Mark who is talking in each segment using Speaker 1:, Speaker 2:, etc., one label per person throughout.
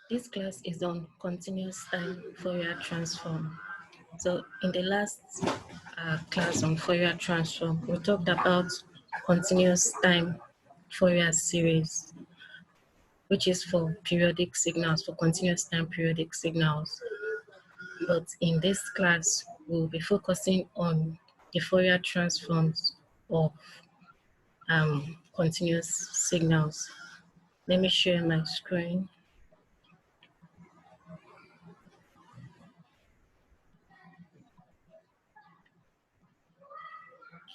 Speaker 1: This class is on continuous time Fourier transform. So in the last class on Fourier transform, we talked about continuous time Fourier series, which is for periodic signals, for continuous time periodic signals. But in this class, we'll be focusing on the Fourier transforms of continuous signals. Let me share my screen.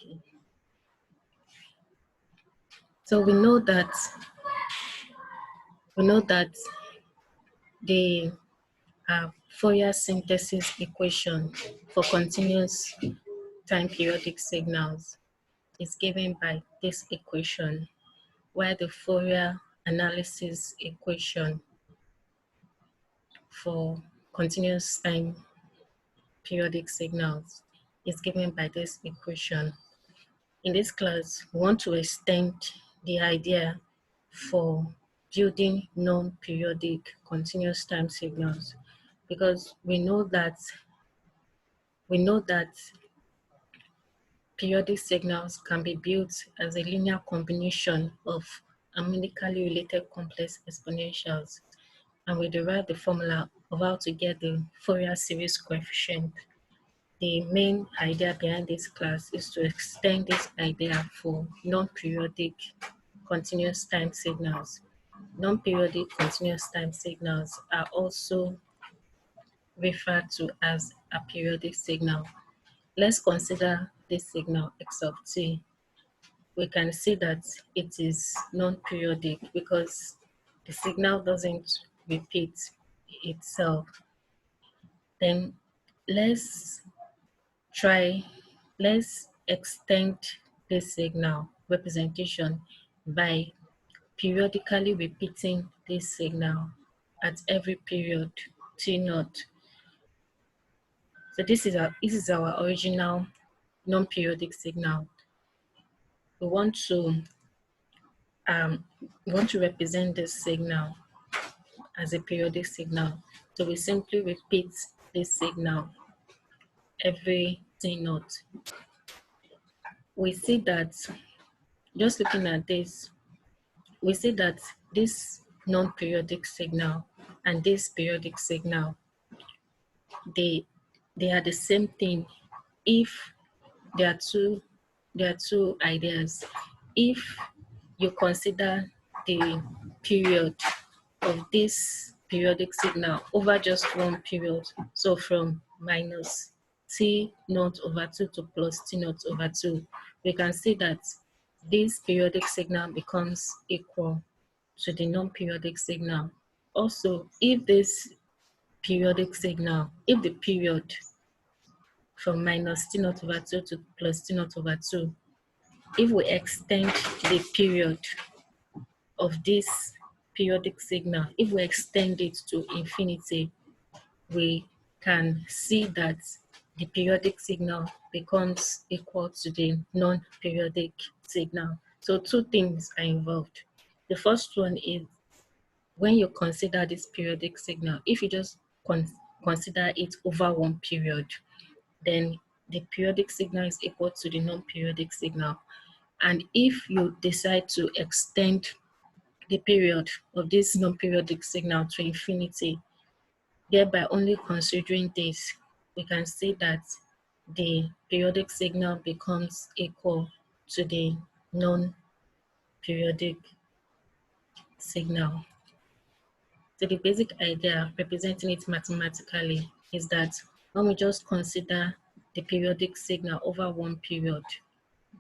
Speaker 1: Okay. So we know that the Fourier synthesis equation for continuous time periodic signals is given by this equation, while the Fourier analysis equation for continuous time periodic signals is given by this equation. In this class, we want to extend the idea for building non-periodic continuous time signals, because we know that periodic signals can be built as a linear combination of harmonically related complex exponentials, and we derive the formula of how to get the Fourier series coefficient. The main idea behind this class is to extend this idea for non-periodic continuous time signals. Non-periodic continuous time signals are also referred to as a periodic signal. Let's consider this signal x of t. We can see that it is non-periodic because the signal doesn't repeat itself. Then let's extend this signal representation by periodically repeating this signal at every period t naught. So this is our original non-periodic signal. We want to represent this signal as a periodic signal. So we simply repeat this signal every t naught. We see that, just looking at this, we see that this non-periodic signal and this periodic signal, they are the same thing if there are two ideas. If you consider the period of this periodic signal over just one period, so from minus t naught over 2 to plus t naught over 2, we can see that this periodic signal becomes equal to the non-periodic signal. Also, if this periodic signal, if the period from minus t naught over 2 to plus t naught over 2, if we extend the period of this periodic signal, if we extend it to infinity, we can see that the periodic signal becomes equal to the non-periodic signal. So two things are involved. The first one is when you consider this periodic signal, if you just consider it over one period, then the periodic signal is equal to the non-periodic signal. And if you decide to extend the period of this non-periodic signal to infinity, thereby only considering this, we can see that the periodic signal becomes equal to the non-periodic signal. So the basic idea representing it mathematically is that when we just consider the periodic signal over one period,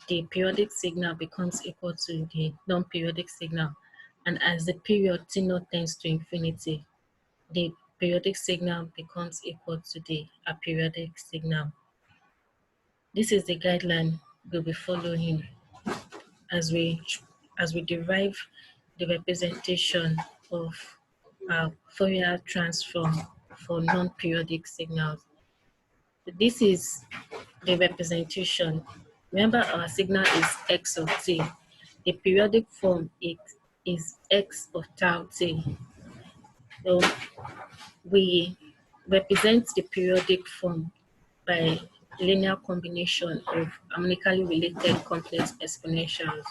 Speaker 1: the periodic signal becomes equal to the non-periodic signal. And as the period t naught tends to infinity, the periodic signal becomes equal to the aperiodic signal. This is the guideline we'll be following as we derive the representation of Fourier transform for non-periodic signals. This is the representation. Remember, our signal is x of t. The periodic form is x of tau t. So we represent the periodic form by linear combination of harmonically related complex exponentials,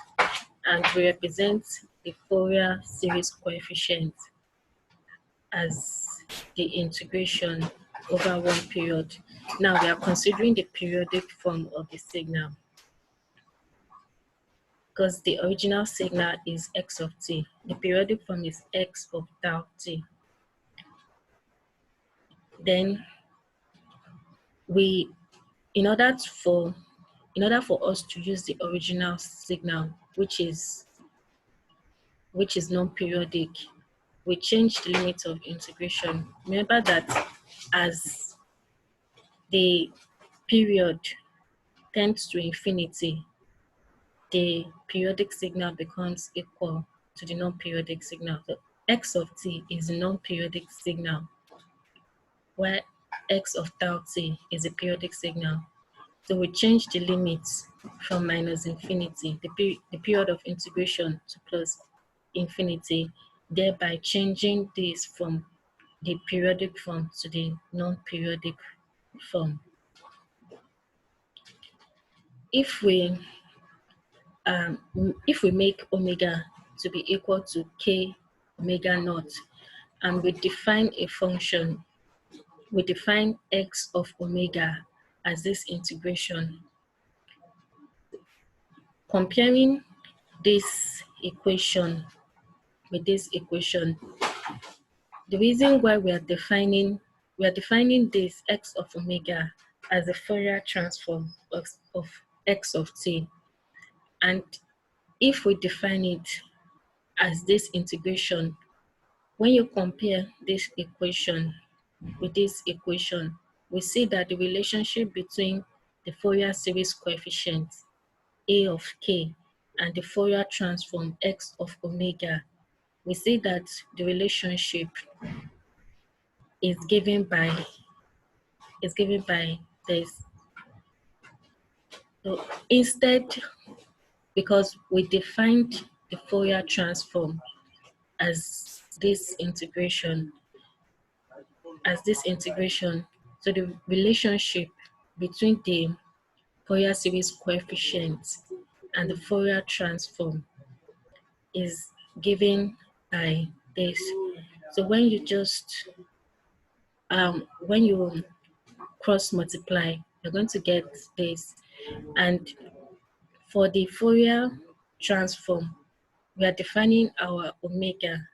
Speaker 1: and we represent the Fourier series coefficient as the integration over one period. Now we are considering the periodic form of the signal, because the original signal is x of t. The periodic form is x of tau t. Then we, in order for us to use the original signal, which is non-periodic, we change the limit of integration. Remember that as the period tends to infinity, the periodic signal becomes equal to the non-periodic signal. So x of t is a non-periodic signal, where x of tau t is a periodic signal. So we change the limits from minus infinity, the period of integration, to plus infinity, thereby changing this from the periodic form to the non-periodic form. If we make omega to be equal to k omega naught, and we define a function, we define x of omega as this integration. Comparing this equation with this equation, the reason why we are defining this x of omega as a Fourier transform of x of t, and if we define it as this integration, when you compare this equation with this equation, we see that the relationship between the Fourier series coefficient a of k and the Fourier transform x of omega, we see that the relationship is given by this. So instead, because we defined the Fourier transform as this integration, so the relationship between the Fourier series coefficient and the Fourier transform is given by this. So when you just when you cross multiply, you're going to get this. And for the Fourier transform, we are defining our omega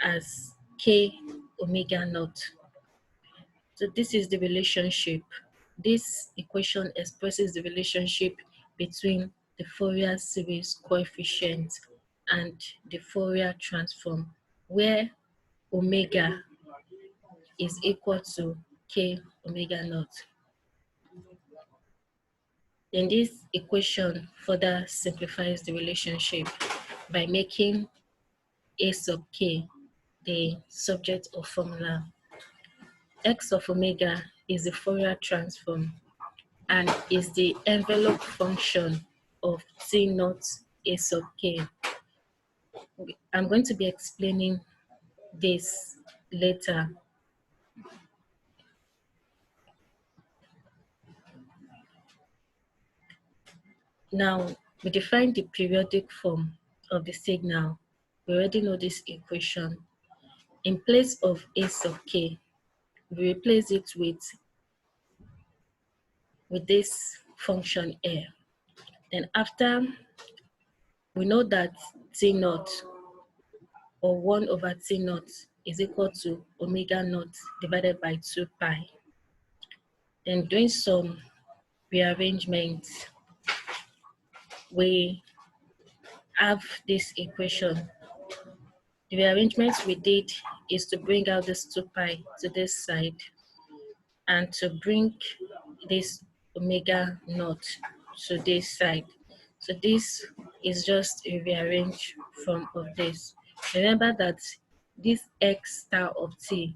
Speaker 1: as k omega naught. So this is the relationship. This equation expresses the relationship between the Fourier series coefficient and the Fourier transform, where omega is equal to k omega naught. Then this equation further simplifies the relationship by making a sub k the subject of formula. X of omega is the Fourier transform and is the envelope function of T naught A sub k. I'm going to be explaining this later. Now, we define the periodic form of the signal. We already know this equation. In place of A sub k, we replace it with this function A. Then after, we know that T naught, or 1 over T naught, is equal to omega naught divided by 2 pi. Then doing some rearrangement, we have this equation. The rearrangement we did is to bring out this 2 pi to this side and to bring this omega naught to this side. So this is just a rearrange form of this. Remember that this x star of t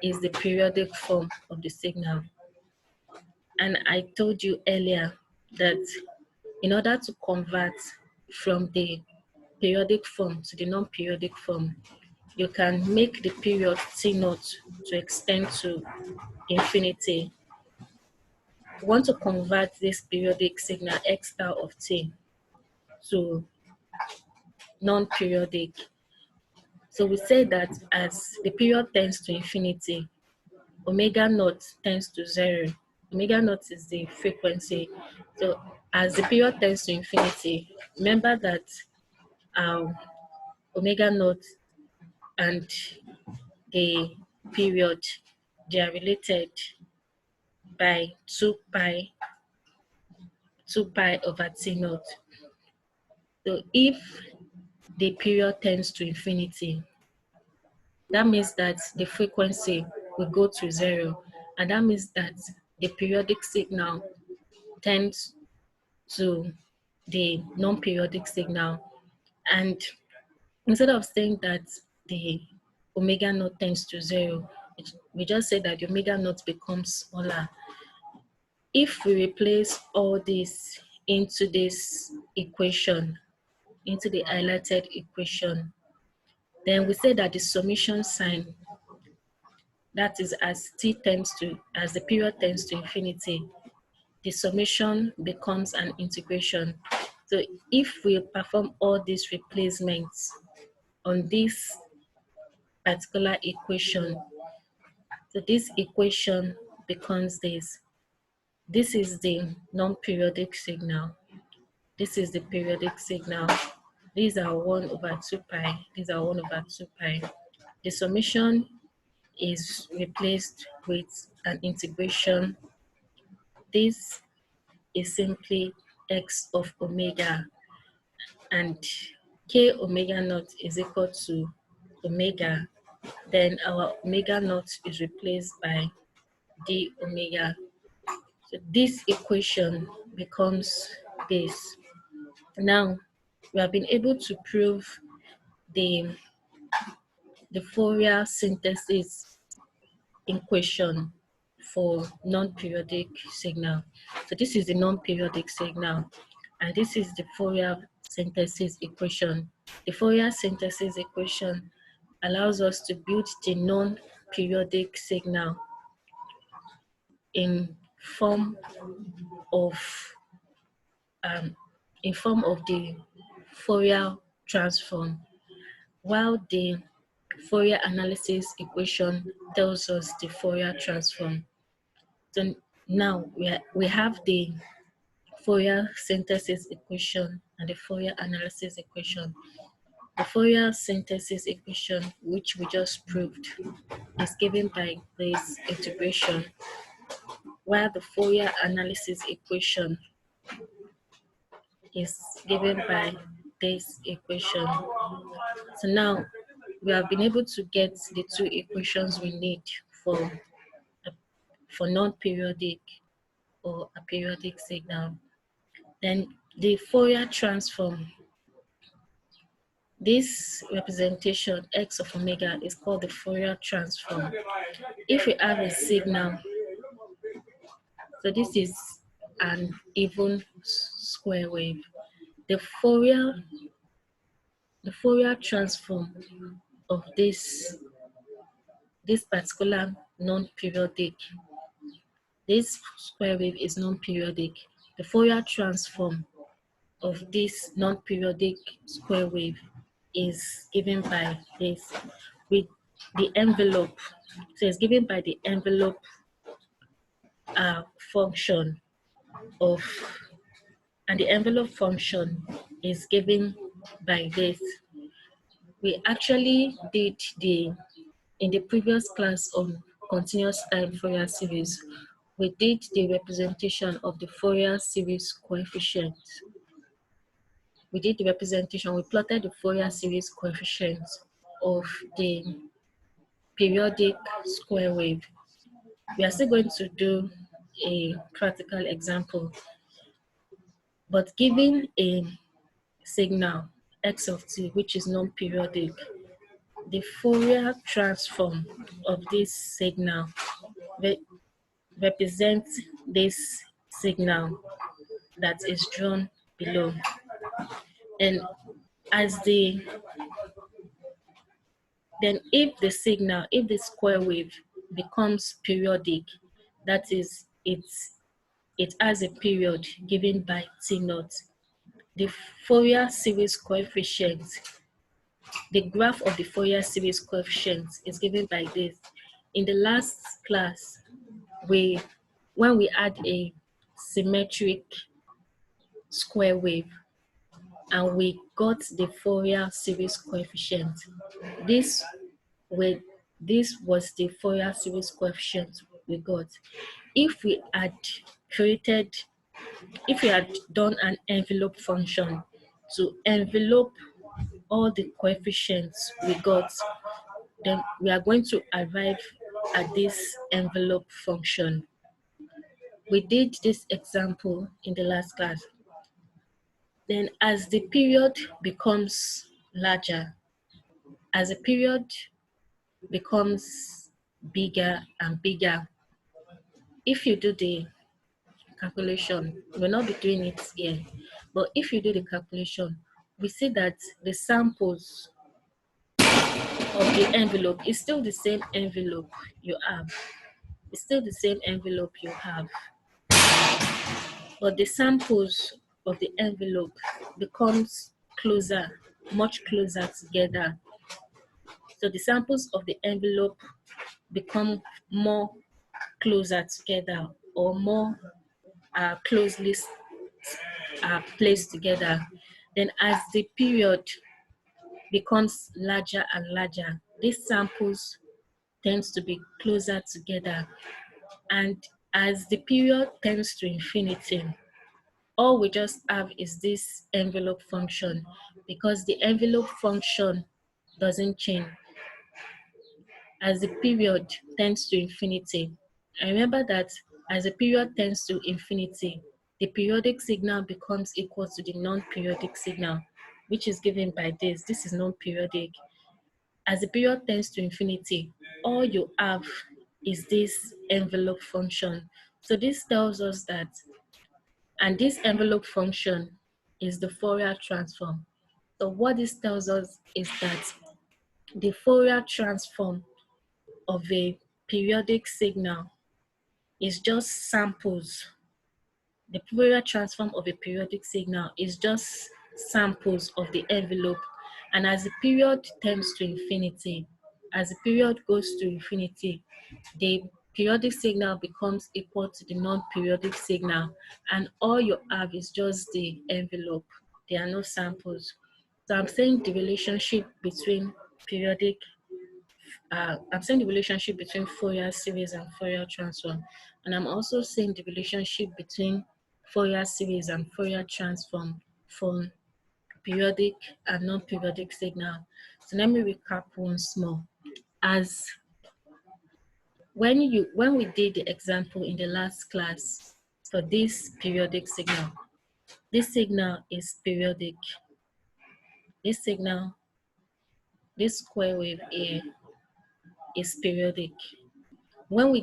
Speaker 1: is the periodic form of the signal. And I told you earlier that in order to convert from the periodic form to the non-periodic form, you can make the period T naught to extend to infinity. We want to convert this periodic signal x star of t to non-periodic. So we say that as the period tends to infinity, omega naught tends to 0. Omega naught is the frequency. So as the period tends to infinity, remember that omega naught and the period, they are related by 2 pi over t naught. So if the period tends to infinity, that means that the frequency will go to 0, and that means that the periodic signal tends to the non-periodic signal. And instead of saying that the omega naught tends to 0, we just say that the omega naught becomes smaller. If we replace all this into this equation, into the highlighted equation, then we say that the summation sign, that is as the period tends to infinity, the summation becomes an integration. So if we perform all these replacements on this particular equation, so this equation becomes this. This is the non-periodic signal. This is the periodic signal. These are 1 over 2 pi. These are 1 over 2 pi. The summation is replaced with an integration. This is simply x of omega, and k omega naught is equal to omega. Then our omega naught is replaced by d omega. So this equation becomes this. Now, we have been able to prove the Fourier synthesis equation for non-periodic signal. So this is the non-periodic signal, and this is the Fourier synthesis equation. The Fourier synthesis equation allows us to build the non-periodic signal in form of the Fourier transform, while the Fourier analysis equation tells us the Fourier transform. So now we have the Fourier synthesis equation and the Fourier analysis equation. The Fourier synthesis equation, which we just proved, is given by this integration, while the Fourier analysis equation is given by this equation. So now we have been able to get the two equations we need for non-periodic or a periodic signal. Then the Fourier transform. This representation x of omega is called the Fourier transform. If we have a signal, so this is an even square wave. The Fourier transform of this particular non-periodic, this square wave is non-periodic. The Fourier transform of this non-periodic square wave is given by this with the envelope. So it's given by the envelope function of, and the envelope function is given by this. We actually did in the previous class on continuous time Fourier series, we did the representation of the Fourier series coefficient. We did the representation, we plotted the Fourier series coefficients of the periodic square wave. We are still going to do a practical example, but given a signal x of t, which is non-periodic, the Fourier transform of this signal represents this signal that is drawn below. And as the Then if the square wave becomes periodic, that is, it has a period given by T naught, the Fourier series coefficient, the graph of the Fourier series coefficient is given by this. In the last class, when we had a symmetric square wave and we got the Fourier series coefficient, this was the Fourier series coefficient we got. If we had done an envelope function to envelope all the coefficients we got, then we are going to arrive at this envelope function. We did this example in the last class. Then as the period becomes larger, as the period becomes bigger and bigger, if you do the calculation, we'll not be doing it here, but if you do the calculation, we see that the samples of the envelope is still the same envelope you have. It's still the same envelope you have, but the samples of the envelope becomes closer, much closer together. So the samples of the envelope become more closer together, or more closely placed together. Then as the period becomes larger and larger, these samples tends to be closer together. And as the period tends to infinity, all we just have is this envelope function, because the envelope function doesn't change as the period tends to infinity. And remember that as the period tends to infinity, the periodic signal becomes equal to the non-periodic signal, which is given by this. This is non-periodic. As the period tends to infinity, all you have is this envelope function. So this tells us that, and this envelope function is the Fourier transform. So what this tells us is that the Fourier transform of a periodic signal is just samples. The Fourier transform of a periodic signal is just samples of the envelope. And as the period tends to infinity, as the period goes to infinity, the periodic signal becomes equal to the non-periodic signal, and all you have is just the envelope. There are no samples. So I'm saying the relationship between Fourier series and Fourier transform. And I'm also saying the relationship between Fourier series and Fourier transform for periodic and non-periodic signal. So let me recap once more. As when we did the example in the last class for this periodic signal, this signal is periodic. This signal, this square wave here, is periodic. When we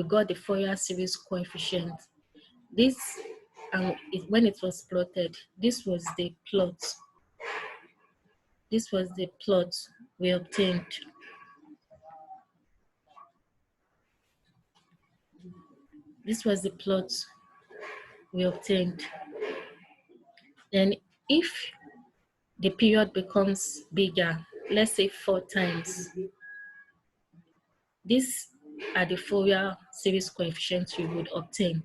Speaker 1: got the Fourier series coefficient. This, when it was plotted, this was the plot. This was the plot we obtained. This was the plot we obtained. Then if the period becomes bigger, let's say 4 times, these are the Fourier series coefficients we would obtain.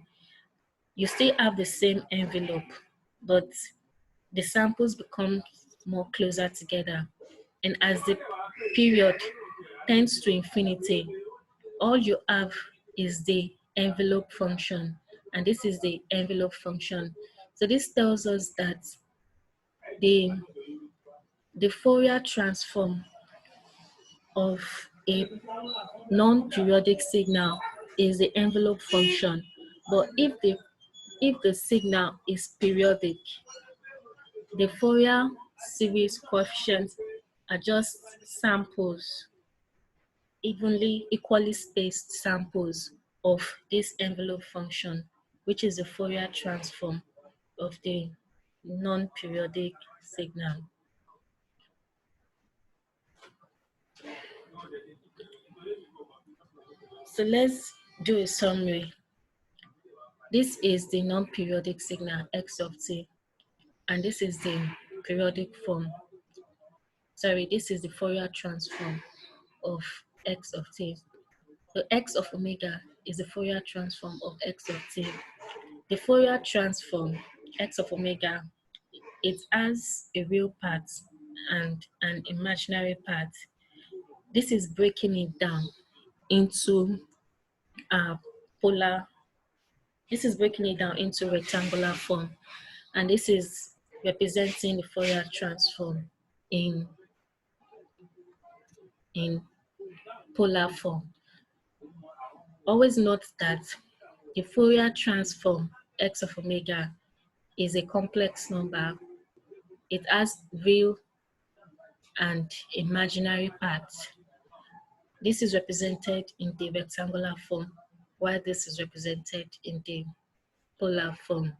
Speaker 1: You still have the same envelope, but the samples become more closer together. And as the period tends to infinity, all you have is the envelope function, and this is the envelope function. So this tells us that the Fourier transform of a non-periodic signal is the envelope function. But if the signal is periodic, the Fourier series coefficients are just samples, equally spaced samples of this envelope function, which is the Fourier transform of the non-periodic signal. So let's do a summary. This is the non-periodic signal x of t, and this is the periodic form. Sorry, this is the Fourier transform of x of t. So x of omega is the Fourier transform of x of t. The Fourier transform x of omega, it has a real part and an imaginary part. This is breaking it down into polar. This is breaking it down into rectangular form, and this is representing the Fourier transform in polar form. Always note that the Fourier transform x of omega is a complex number. It has real and imaginary parts. This is represented in the rectangular form, while this is represented in the polar form.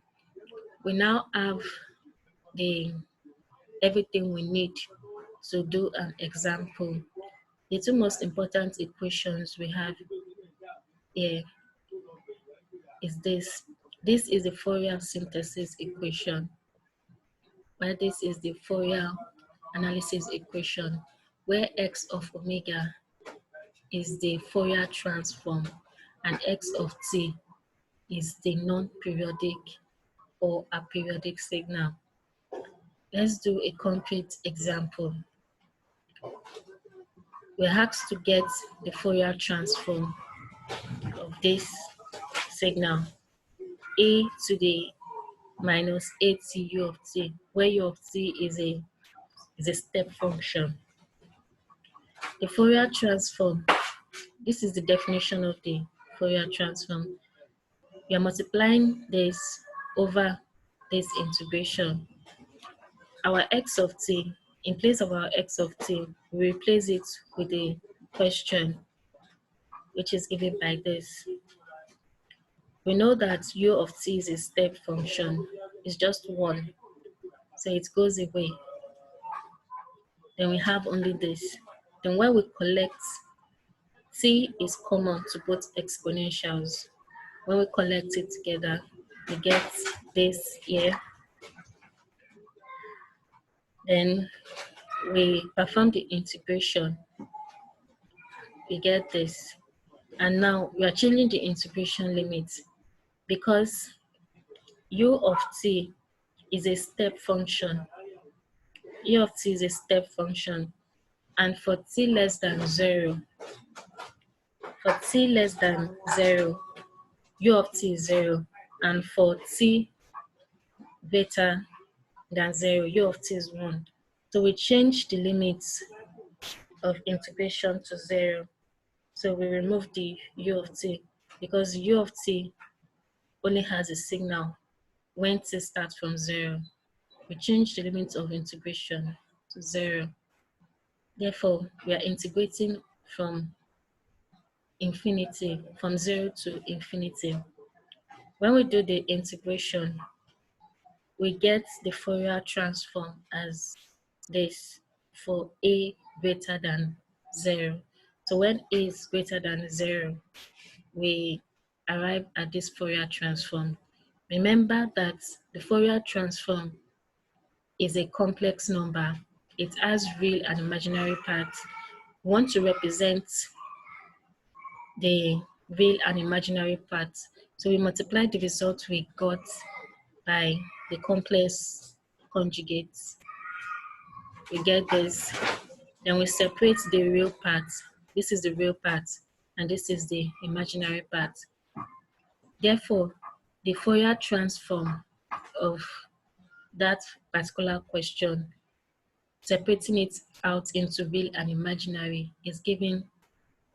Speaker 1: We now have everything we need to do an example. The two most important equations we have here is this. This is the Fourier synthesis equation, while this is the Fourier analysis equation, where x of omega is the Fourier transform and x of t is the non-periodic or aperiodic signal. Let's do a concrete example. We're asked to get the Fourier transform of this signal a to the minus at u of t, where u of t is a step function. The Fourier transform, this is the definition of the Fourier transform. We are multiplying this over this integration. Our x of t, in place of our x of t, we replace it with a question, which is given by this. We know that u of t is a step function. It's just 1, so it goes away. Then we have only this. Then when we collect, t is common to both exponentials. When we collect it together, we get this here. Then we perform the integration, we get this. And now we are changing the integration limit because u of t is a step function. U of t is a step function, and for t less than 0, u of t is 0, and for t greater than 0, u of t is 1. So we change the limits of integration to 0. So we remove the u of t because u of t only has a signal when t starts from 0. We change the limit of integration to 0. Therefore, we are integrating from infinity, from 0 to infinity. When we do the integration, we get the Fourier transform as this for a greater than 0. So when a is greater than 0, we arrive at this Fourier transform. Remember that the Fourier transform is a complex number. It has real and imaginary parts. We want to represent the real and imaginary parts. So we multiply the result we got by the complex conjugates. We get this. Then we separate the real part. This is the real part, and this is the imaginary part. Therefore, the Fourier transform of that particular question, separating it out into real and imaginary, is given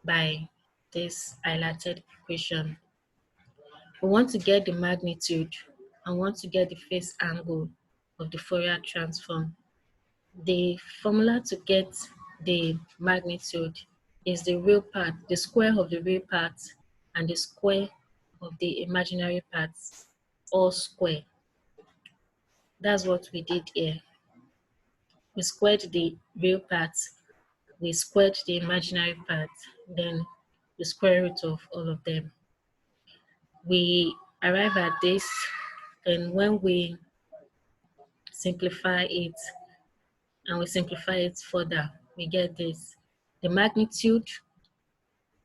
Speaker 1: by this highlighted equation. We want to get the magnitude and want to get the phase angle of the Fourier transform. The formula to get the magnitude is the real part, the square of the real part, and the square of the imaginary parts, all square. That's what we did here. We squared the real part, we squared the imaginary part, then the square root of all of them. We arrive at this, and when we simplify it, and we simplify it further, we get this. The magnitude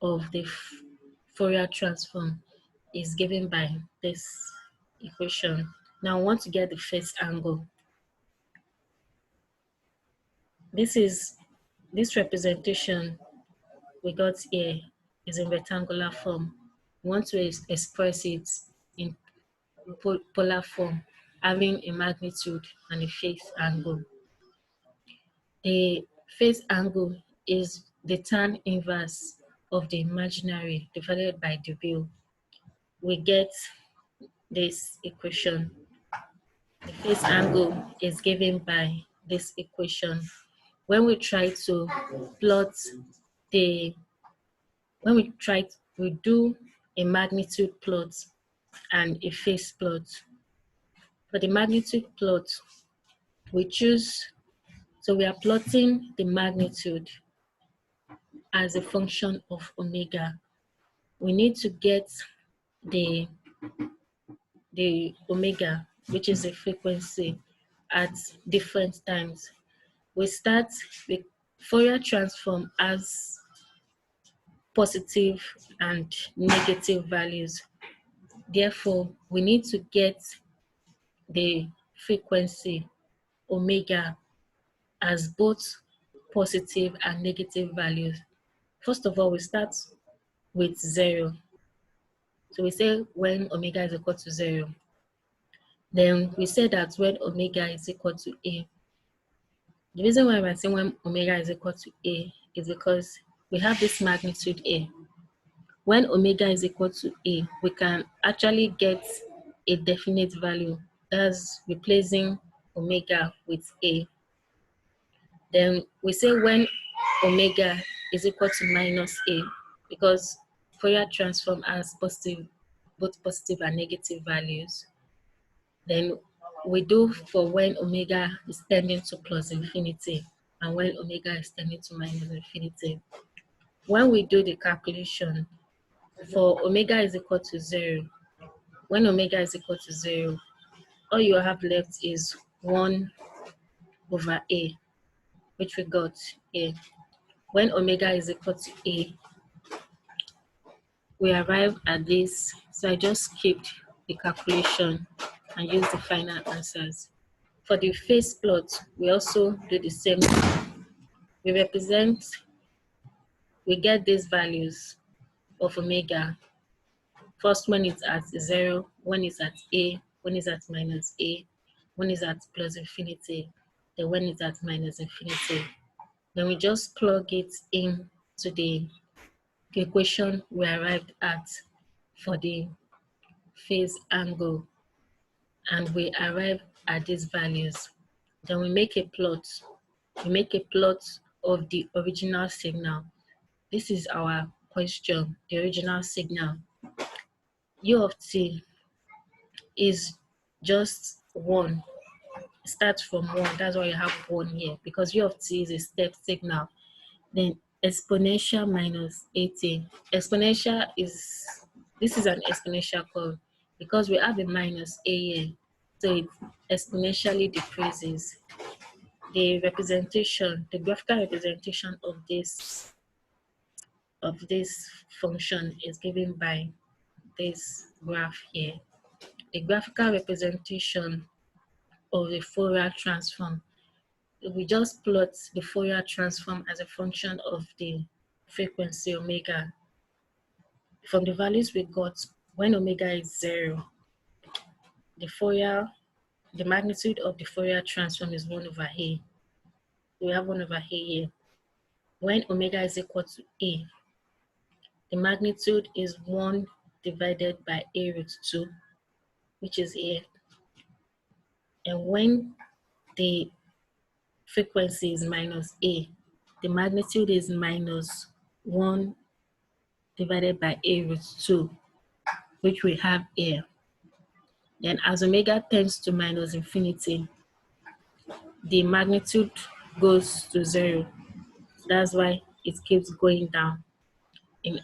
Speaker 1: of the Fourier transform is given by this equation. Now I want to get the first angle. This representation we got here is in rectangular form. We want to express it in polar form, having a magnitude and a phase angle. The phase angle is the tan inverse of the imaginary divided by the real. We get this equation. The phase angle is given by this equation. When we try to plot we do a magnitude plot and a phase plot. For the magnitude plot, we are plotting the magnitude as a function of omega. We need to get the omega, which is a frequency, at different times. We start with Fourier transform as positive and negative values. Therefore, we need to get the frequency omega as both positive and negative values. First of all, we start with 0. So we say when omega is equal to 0. Then we say that when omega is equal to A. The reason why we're saying when omega is equal to A is because we have this magnitude A. When omega is equal to A, we can actually get a definite value. That's replacing omega with A. Then we say when omega is equal to minus A, because Fourier transform has both positive and negative values. Then we do for when omega is tending to plus infinity and when omega is tending to minus infinity. When we do the calculation for omega is equal to 0, when omega is equal to 0, all you have left is 1 over A, which we got here. When omega is equal to A, we arrive at this. So I just skipped the calculation and used the final answers. For the phase plot, we also do the same. We get these values of omega. First, when it's at 0, when it's at A, when it's at minus A, when it's at plus infinity, then when it's at minus infinity. Then we just plug it in to the equation we arrived at for the phase angle, and we arrive at these values. Then we make a plot. We make a plot of the original signal. This is our question, the original signal. U of t is just 1. It starts from 1. That's why you have 1 here, because U of t is a step signal. Then exponential minus 80. Exponential this is an exponential curve because we have a minus a here, so it exponentially decreases. The graphical representation of this function is given by this graph here. The graphical representation of the Fourier transform, we just plot the Fourier transform as a function of the frequency omega. From the values we got, when omega is 0, the magnitude of the Fourier transform is 1 over A. We have 1 over A here. When omega is equal to A, the magnitude is 1 divided by A root 2, which is here. And when the frequency is minus A, the magnitude is minus 1 divided by A root 2, which we have here. Then as omega tends to minus infinity, the magnitude goes to 0. That's why it keeps going down.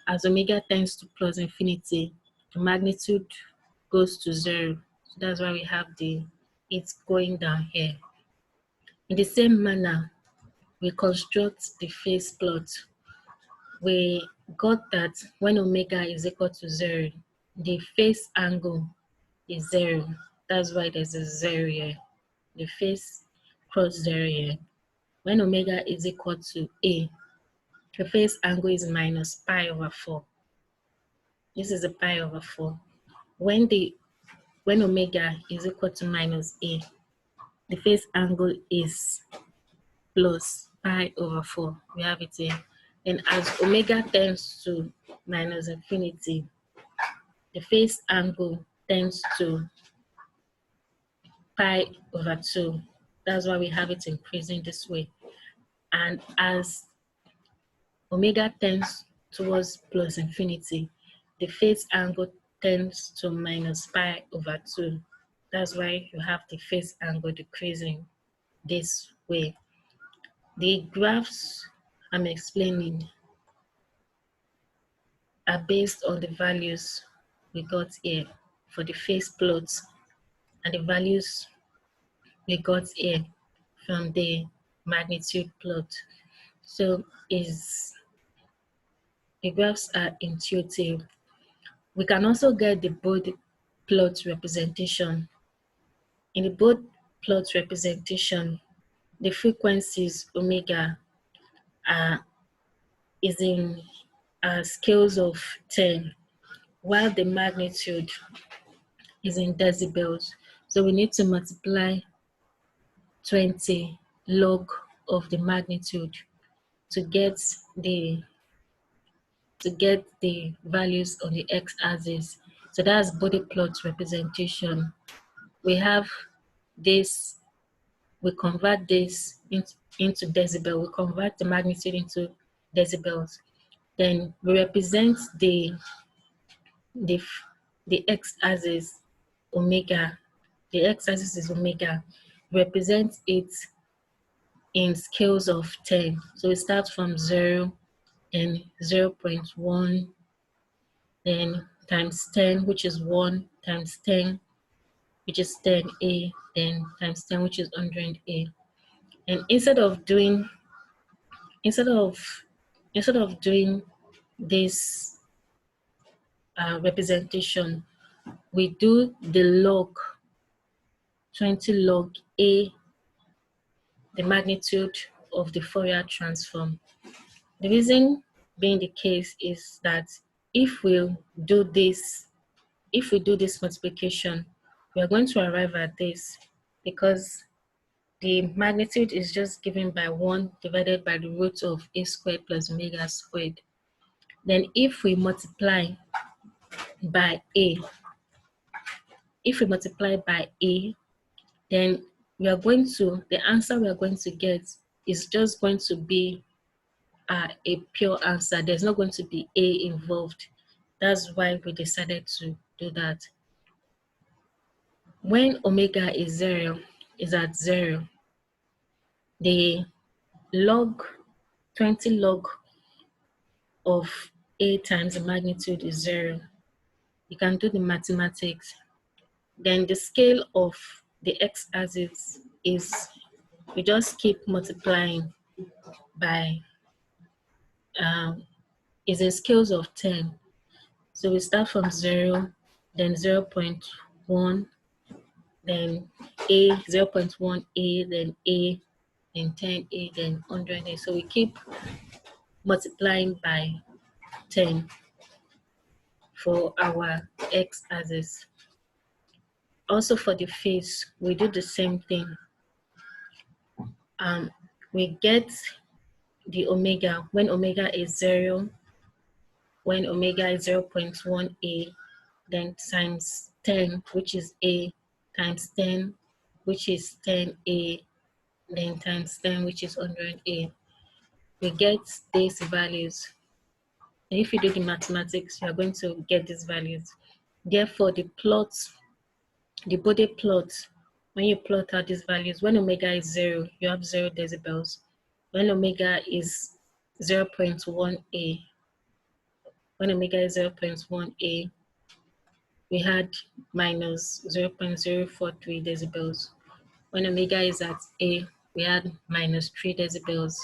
Speaker 1: as omega tends to plus infinity, the magnitude goes to 0. So that's why we have it's going down here. In the same manner, we construct the phase plot. We got that when omega is equal to 0, the phase angle is 0. That's why there's a 0 here. The phase cross 0 here. When omega is equal to a, the phase angle is minus pi over 4. This is a pi over 4. When omega is equal to minus a, the phase angle is plus pi over 4. We have it here. And as omega tends to minus infinity, the phase angle tends to pi over 2. That's why we have it increasing this way. And as omega tends towards plus infinity, the phase angle tends to minus pi over 2. That's why you have the phase angle decreasing this way. The graphs I'm explaining are based on the values we got here for the phase plots and the values we got here from the magnitude plot. So the graphs are intuitive. We can also get the Bode plot representation. In the Bode plot representation, the frequencies omega is in scales of 10, while the magnitude is in decibels. So we need to multiply 20 log of the magnitude to get the values on the x-axis. So that's Bode plot representation. We have this, we convert this into decibel, we convert the magnitude into decibels. Then we represent the x-axis omega. The x-axis is omega. Represent it in scales of 10. So it starts from 0, then 0.1, then times 10, which is 1, times 10, which is 10a, then times 10, which is 100a. And instead of doing this representation, we do the log 20 log a, the magnitude of the Fourier transform. The reason being the case is that if we do this multiplication, we are going to arrive at this because the magnitude is just given by 1 divided by the root of a squared plus omega squared. Then if we multiply by a, then the answer we are going to get is just going to be a pure answer. There's not going to be a involved. That's why we decided to do that. When omega is at 0, the 20 log of a times the magnitude is 0. You can do the mathematics. Then the scale of the x-axis is, we just keep multiplying by, is in scales of 10. So we start from 0, then 0.1, then a, 0.1a, then a, then 10a, then 100a. So we keep multiplying by 10 for our x-axis. Also for the phase, we do the same thing. We get the omega when omega is 0, when omega is 0.1a, then times 10, which is a, times 10, which is 10a, then times 10, which is 100a. We get these values. And if you do the mathematics, you are going to get these values. Therefore, the Bode plot, when you plot out these values, when omega is 0, you have 0 decibels. When omega is 0.1a, When omega is 0.1A, we had minus 0.043 decibels. When omega is at A, we had minus 3 decibels.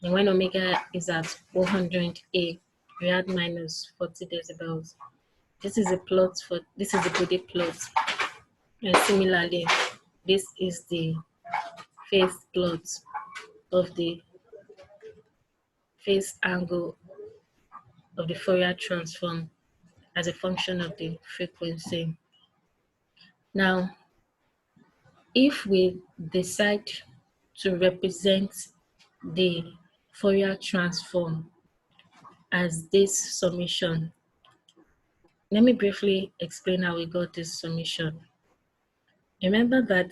Speaker 1: And when omega is at 400A, we had minus 40 decibels. This is the Bode plot. And similarly, this is the phase plot of the phase angle of the Fourier transform as a function of the frequency. Now, if we decide to represent the Fourier transform as this summation, let me briefly explain how we got this summation. Remember that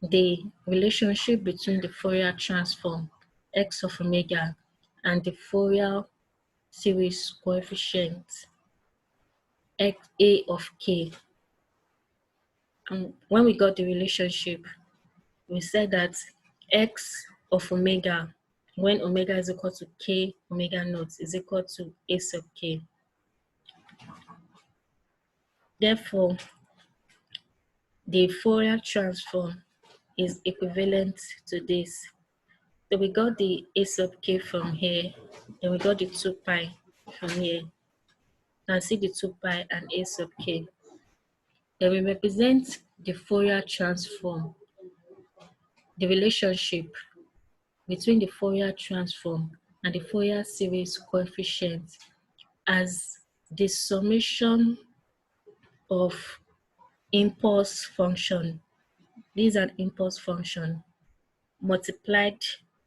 Speaker 1: the relationship between the Fourier transform x of omega and the Fourier series coefficient a of k. And when we got the relationship, we said that x of omega, when omega is equal to k omega naught, is equal to a sub k. Therefore, the Fourier transform is equivalent to this. So we got the a sub k from here, then we got the 2 pi from here. Now see the 2 pi and a sub k. Then we represent the Fourier transform, the relationship between the Fourier transform and the Fourier series coefficient as the summation of impulse function. This is an impulse function multiplied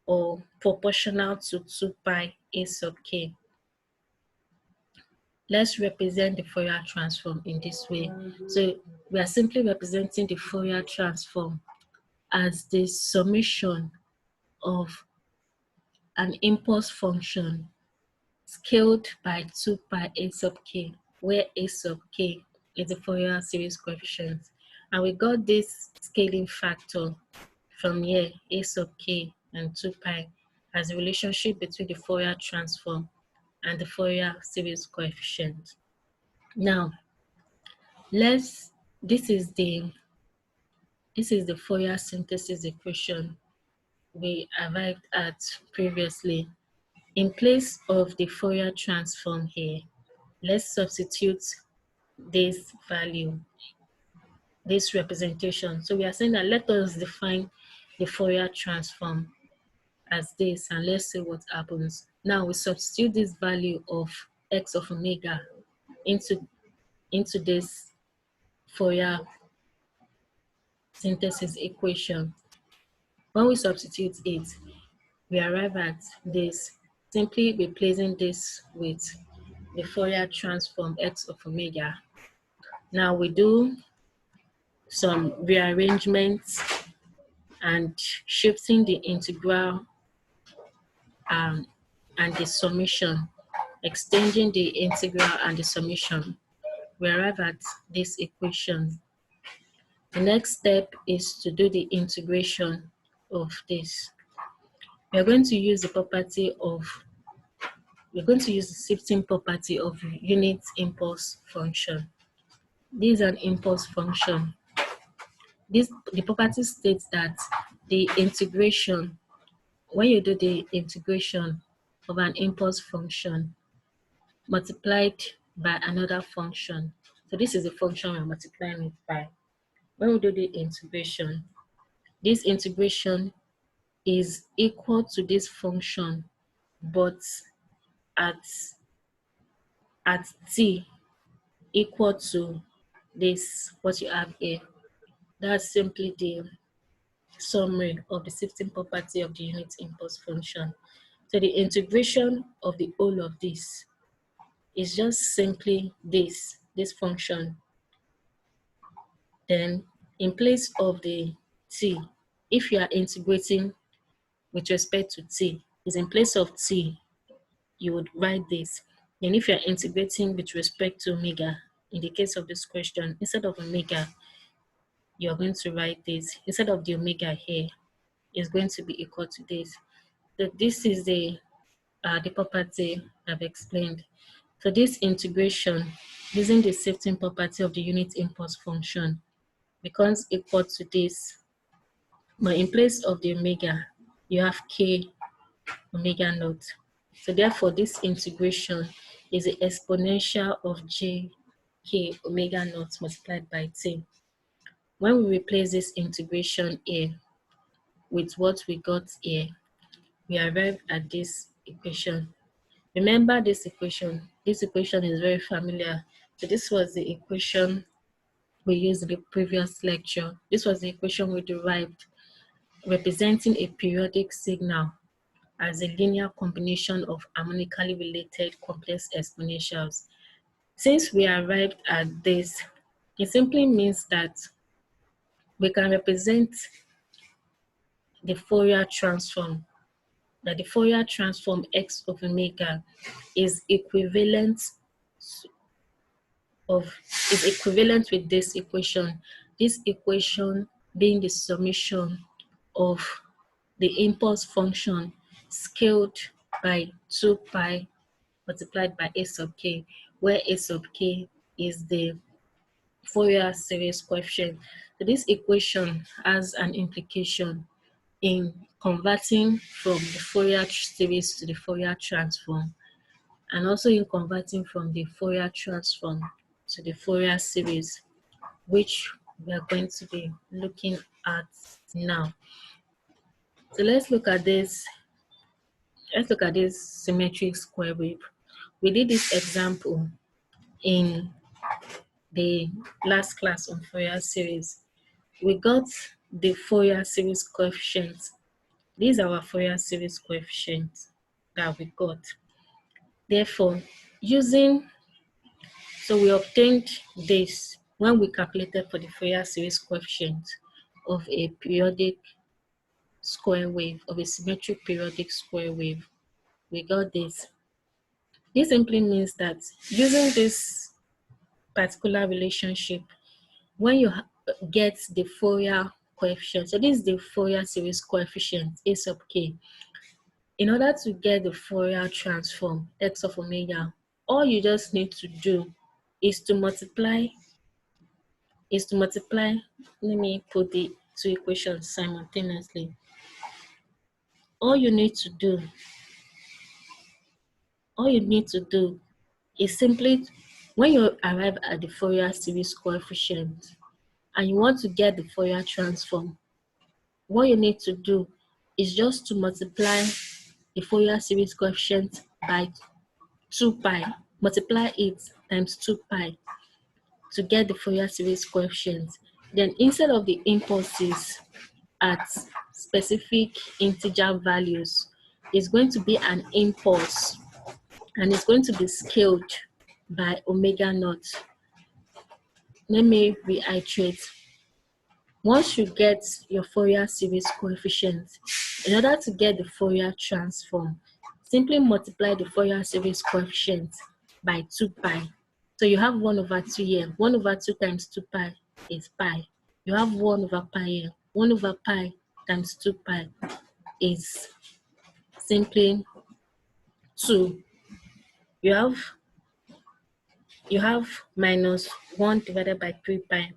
Speaker 1: or proportional to 2 pi a sub k. Let's represent the Fourier transform in this way. So we are simply representing the Fourier transform as the summation of an impulse function scaled by 2 pi a sub k, where a sub k is the Fourier series coefficient. And we got this scaling factor from here, a sub k and 2 pi, as a relationship between the Fourier transform and the Fourier series coefficient. Now, this is the Fourier synthesis equation we arrived at previously. In place of the Fourier transform here, let's substitute this value, this representation. So we are saying that let us define the Fourier transform as this, and let's see what happens. Now we substitute this value of x of omega into this Fourier synthesis equation. When we substitute it, we arrive at this, simply replacing this with the Fourier transform x of omega. Now we do some rearrangements and shifting the integral and the summation, extending the integral and the summation. We arrive at this equation. The next step is to do the integration of this. We are going to use the shifting property of unit impulse function. This is an impulse function. The property states that the integration, when you do the integration of an impulse function multiplied by another function, so this is the function we're multiplying it by. When we do the integration, this integration is equal to this function, but at t equal to this, what you have here. That's simply the summary of the shifting property of the unit impulse function. So the integration of the whole of this is just simply this function. Then in place of the t, if you are integrating with respect to t, is in place of t, you would write this. And if you are integrating with respect to omega, in the case of this question, instead of omega, you're going to write this. Instead of the omega here, is going to be equal to this. So this is the property I've explained. So this integration, using the sifting property of the unit impulse function, becomes equal to this. But in place of the omega, you have k omega naught. So therefore, this integration is the exponential of j k omega naught multiplied by t. When we replace this integration here with what we got here, we arrive at this equation. Remember this equation. This equation is very familiar. So this was the equation we used in the previous lecture. This was the equation we derived, representing a periodic signal as a linear combination of harmonically related complex exponentials. Since we arrived at this, it simply means that we can represent the Fourier transform, that the Fourier transform x of omega is equivalent with this equation. This equation being the summation of the impulse function scaled by 2 pi multiplied by a sub k, where a sub k is the Fourier series coefficient. So this equation has an implication in converting from the Fourier series to the Fourier transform, and also in converting from the Fourier transform to the Fourier series, which we are going to be looking at now. So let's look at this symmetric square wave. We did this example in the last class on Fourier series. We got the Fourier series coefficients. These are our Fourier series coefficients that we got. Therefore, so we obtained this when we calculated for the Fourier series coefficient of a periodic square wave, of a symmetric periodic square wave. We got this. This simply means that using this particular relationship, when you get the Fourier coefficient, so this is the Fourier series coefficient, a sub k. In order to get the Fourier transform, x of omega, all you just need to do is to multiply, let me put the two equations simultaneously. All you need to do is simply, when you arrive at the Fourier series coefficient and you want to get the Fourier transform, what you need to do is just to multiply the Fourier series coefficient by 2 pi, multiply it times 2 pi to get the Fourier series coefficient. Then instead of the impulses at specific integer values, it's going to be an impulse, and it's going to be scaled by omega naught. Let me reiterate. Once you get your Fourier series coefficient, in order to get the Fourier transform, simply multiply the Fourier series coefficient by 2 pi. So you have 1 over 2 here. 1 over 2 times 2 pi is pi. You have 1 over pi here. 1 over pi times 2 pi is simply 2. You have minus 1 divided by 3 pi.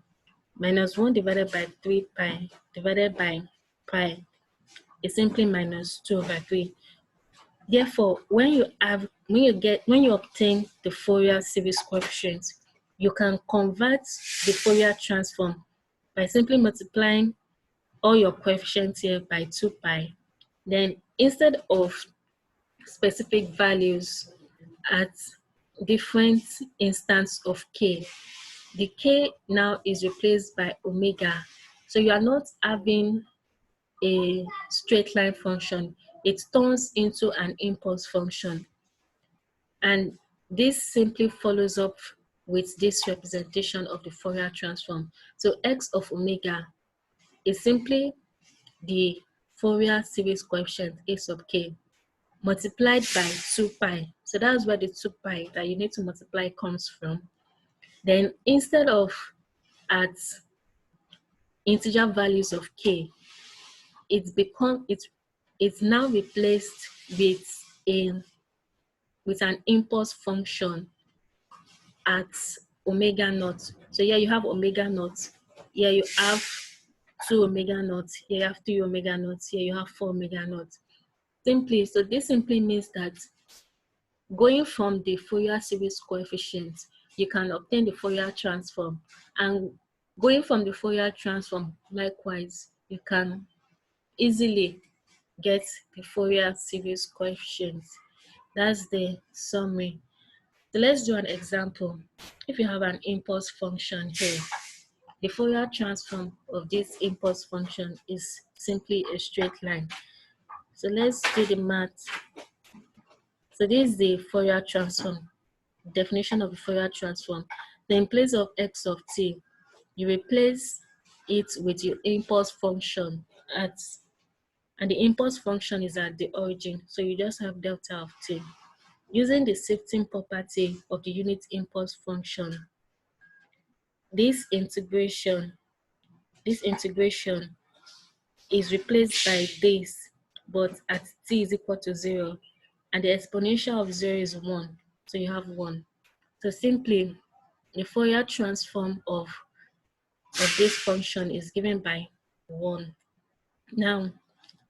Speaker 1: Minus 1 divided by 3 pi divided by pi is simply minus 2 over 3. Therefore, when you obtain the Fourier series coefficient, you can convert the Fourier transform by simply multiplying all your coefficients here by 2 pi. Then instead of specific values at different instance of k, the k now is replaced by omega. So you are not having a straight line function. It turns into an impulse function. And this simply follows up with this representation of the Fourier transform. So x of omega is simply the Fourier series coefficient a sub k multiplied by 2 pi. So that's where the 2 pi that you need to multiply comes from. Then instead of at integer values of k, it's now replaced with an impulse function at omega naught. So here you have omega naught. Here you have 2 omega naught. Here you have 3 omega naught. Here you have 4 omega naught. So this simply means that going from the Fourier series coefficient, you can obtain the Fourier transform. And going from the Fourier transform, likewise, you can easily get the Fourier series coefficient. That's the summary. So let's do an example. If you have an impulse function here, the Fourier transform of this impulse function is simply a straight line. So let's do the math. So this is the Fourier transform, definition of the Fourier transform. Then in place of x of t, you replace it with your impulse function and the impulse function is at the origin. So you just have delta of t. Using the sifting property of the unit impulse function, this integration is replaced by this, but at t is equal to 0, and the exponential of 0 is 1, so you have 1. So simply, the Fourier transform of this function is given by 1. Now,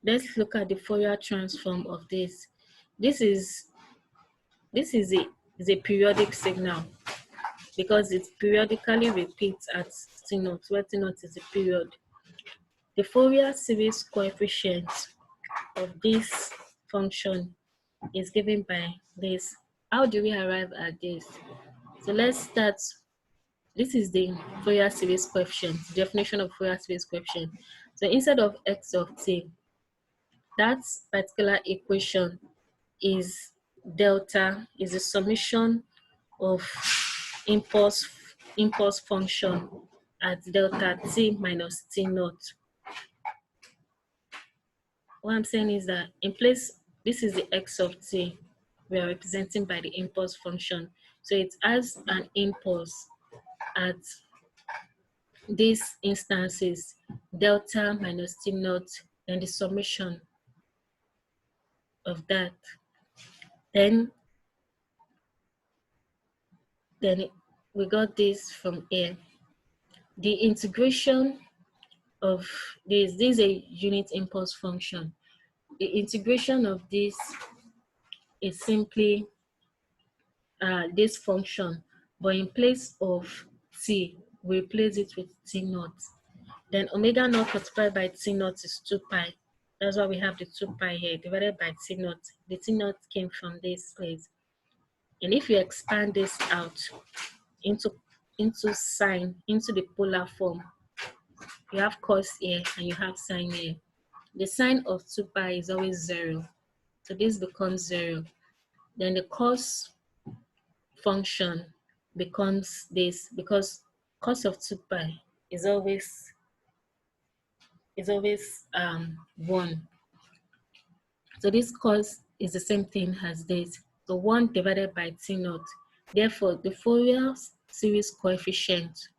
Speaker 1: let's look at the Fourier transform of this. This is a periodic signal because it periodically repeats at t naught, where t naught is a period. The Fourier series coefficient of this function is given by this. How do we arrive at this? So let's start. This is the Fourier series coefficient, definition of Fourier series coefficient. So instead of x of t, that particular equation is delta, is a summation of impulse function at delta t minus t naught. What I'm saying is that in place, this is the x of t we are representing by the impulse function. So it has an impulse at these instances, delta minus t naught, and the summation of that. Then we got this from here. The integration of this is a unit impulse function. The integration of this is simply this function, but in place of t, we replace it with t naught. Then omega naught multiplied by t naught is 2 pi. That's why we have the 2 pi here divided by t naught. The t naught came from this place. And if you expand this out into sine, into the polar form, you have cos here and you have sine here. The sine of 2 pi is always 0. So this becomes 0. Then the cos function becomes this because cos of 2 pi is always 1. So this cos is the same thing as this. So 1 divided by t naught. Therefore, the Fourier series coefficient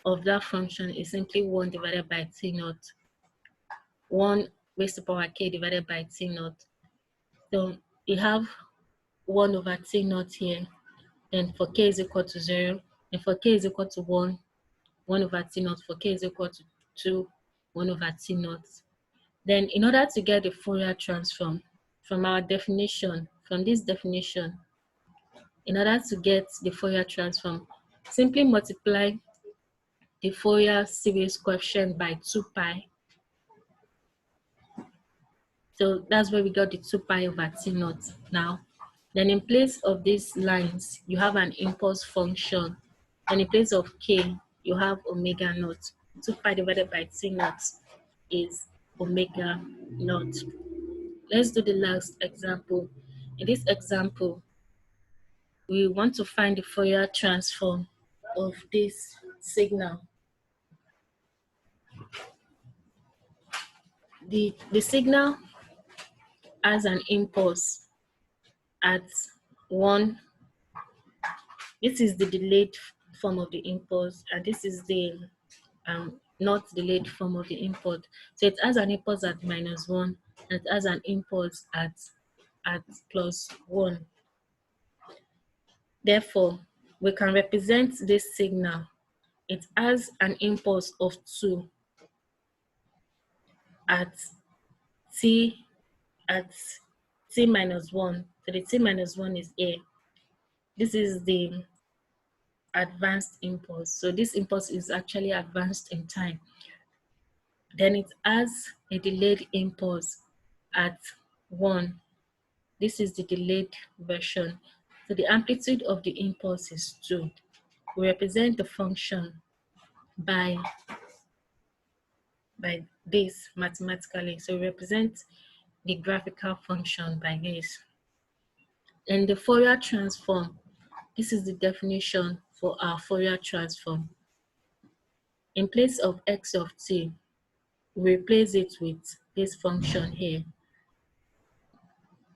Speaker 1: of that function is simply 1 divided by t naught. 1 raised to power k divided by t naught. So you have 1 over t naught here. Then for k is equal to 0. And for k is equal to 1, 1 over t naught. For k is equal to 2, 1 over t naught. Then in order to get the Fourier transform from our definition, from this definition, in order to get the Fourier transform, simply multiply the Fourier series coefficient by 2 pi. So that's where we got the 2 pi over t naught now. Then in place of these lines, you have an impulse function. And in place of k, you have omega naught. 2 pi divided by t naught is omega naught. Let's do the last example. In this example, we want to find the Fourier transform of this signal. The signal has an impulse at 1. This is the delayed form of the impulse, and this is the not delayed form of the impulse. So it has an impulse at -1, and it has an impulse at +1. Therefore, we can represent this signal. It has an impulse of 2 at t minus 1. So the t minus 1 is here. This is the advanced impulse. So this impulse is actually advanced in time. Then it has a delayed impulse at 1. This is the delayed version. So the amplitude of the impulse is 2. We represent the function by this mathematically. So we represent the graphical function by this. And the Fourier transform, this is the definition for our Fourier transform. In place of x of t, we replace it with this function here.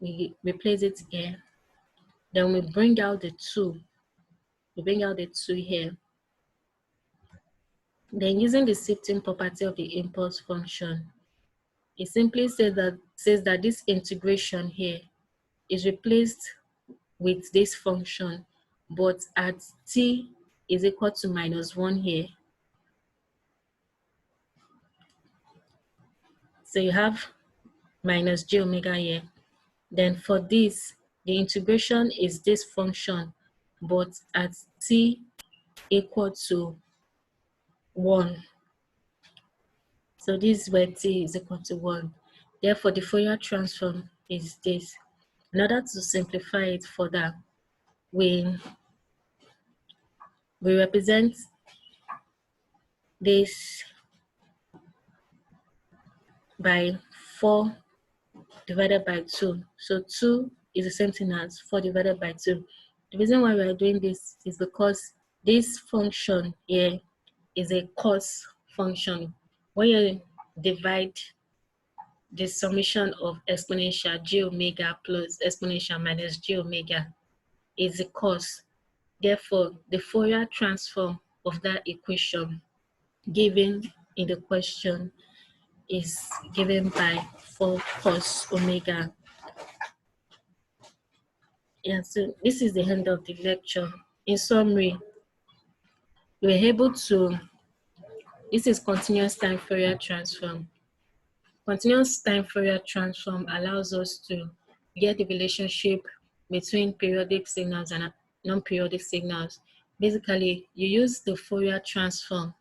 Speaker 1: We replace it here. Then we bring out the 2. We bring out the 2 here. Then using the sifting property of the impulse function, it simply says that this integration here is replaced with this function, but at t is equal to minus 1 here. So you have minus j omega here. Then for this, the integration is this function, but at t equal to 1. So this is where t is equal to 1. Therefore, the Fourier transform is this. In order to simplify it further, we represent this by 4 divided by 2. So 2 is the same thing as 4 divided by 2. The reason why we are doing this is because this function here is a cos function. When you divide the summation of exponential j omega plus exponential minus j omega is a cos. Therefore, the Fourier transform of that equation given in the question is given by 4 cos omega. Yeah, so this is the end of the lecture. In summary, we were able to, this is continuous time Fourier transform. Continuous time Fourier transform allows us to get the relationship between periodic signals and non-periodic signals. Basically, you use the Fourier transform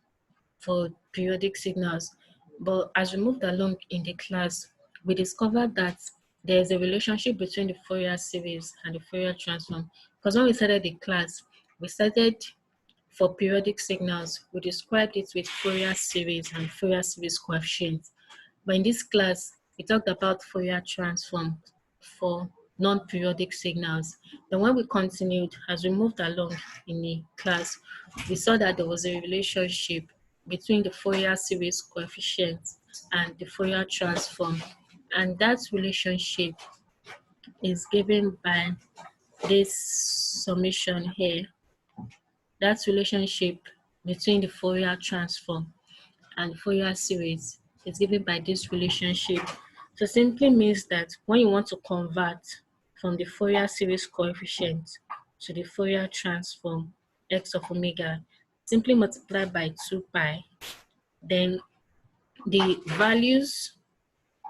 Speaker 1: for periodic signals, but as we moved along in the class, we discovered that there's a relationship between the Fourier series and the Fourier transform. Because when we started the class, we started for periodic signals, we described it with Fourier series and Fourier series coefficients. But in this class, we talked about Fourier transform for non-periodic signals. Then when we continued, as we moved along in the class, we saw that there was a relationship between the Fourier series coefficients and the Fourier transform. And that relationship is given by this summation here. That relationship between the Fourier transform and Fourier series is given by this relationship. So simply means that when you want to convert from the Fourier series coefficient to the Fourier transform x of omega, simply multiply by 2 pi. Then the values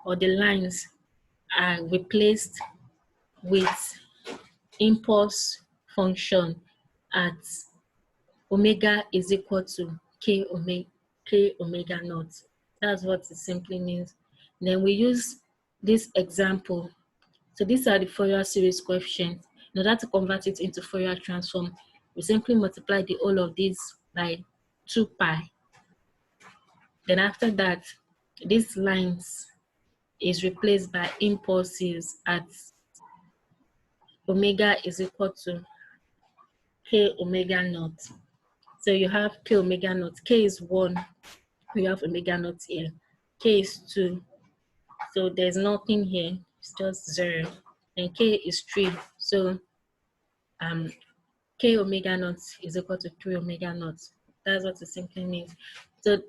Speaker 1: or the lines are replaced with impulse function at omega is equal to k omega naught. That's what it simply means. Then we use this example. So these are the Fourier series coefficients. In order to convert it into Fourier transform, we simply multiply the whole of this by 2 pi. Then after that, these lines is replaced by impulses at omega is equal to k omega naught. So you have k omega naught. K is 1. We have omega naught here. K is 2. So there's nothing here. It's just 0. And k is 3. So k omega naught is equal to 3 omega naught. That's what it simply means. So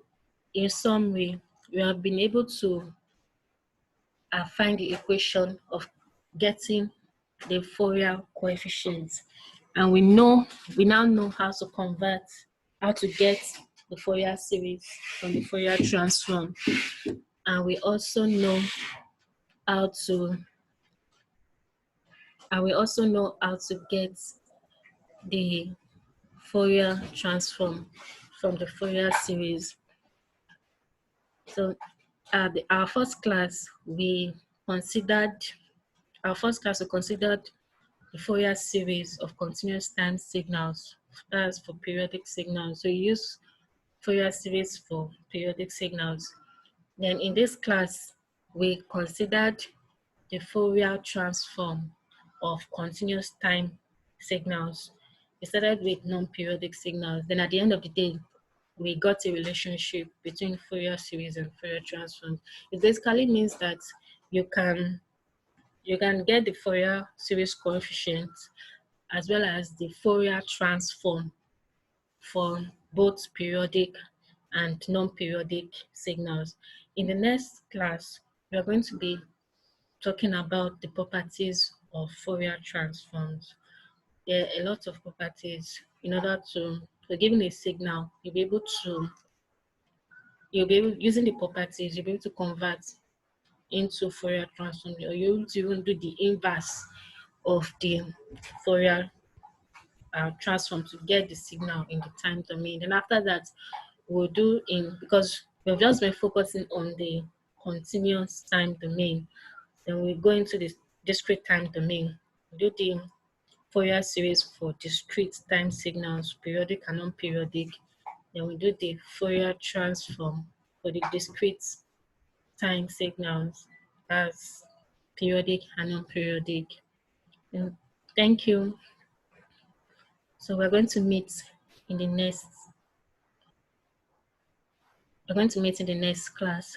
Speaker 1: in summary, we have been able to find the equation of getting the Fourier coefficients. And we now know how to get the Fourier series from the Fourier transform. And we also know how to get the Fourier transform from the Fourier series. So our first class we considered the Fourier series of continuous time signals. That's for periodic signals. So you use Fourier series for periodic signals. Then in this class, we considered the Fourier transform of continuous time signals. We started with non-periodic signals. Then at the end of the day, we got a relationship between Fourier series and Fourier transform. It basically means that you can get the Fourier series coefficient as well as the Fourier transform for both periodic and non-periodic signals. In the next class, we are going to be talking about the properties of Fourier transforms. There are a lot of properties. In order to given a signal, using the properties, you'll be able to convert into Fourier transform, or you'll even do the inverse of the Fourier transform to get the signal in the time domain. And after that, we'll do because we've just been focusing on the continuous time domain, then we go into the discrete time domain. We do the Fourier series for discrete time signals, periodic and non-periodic. Then we do the Fourier transform for the discrete time signals as periodic and non-periodic. And thank you. So we're going to meet in the next class.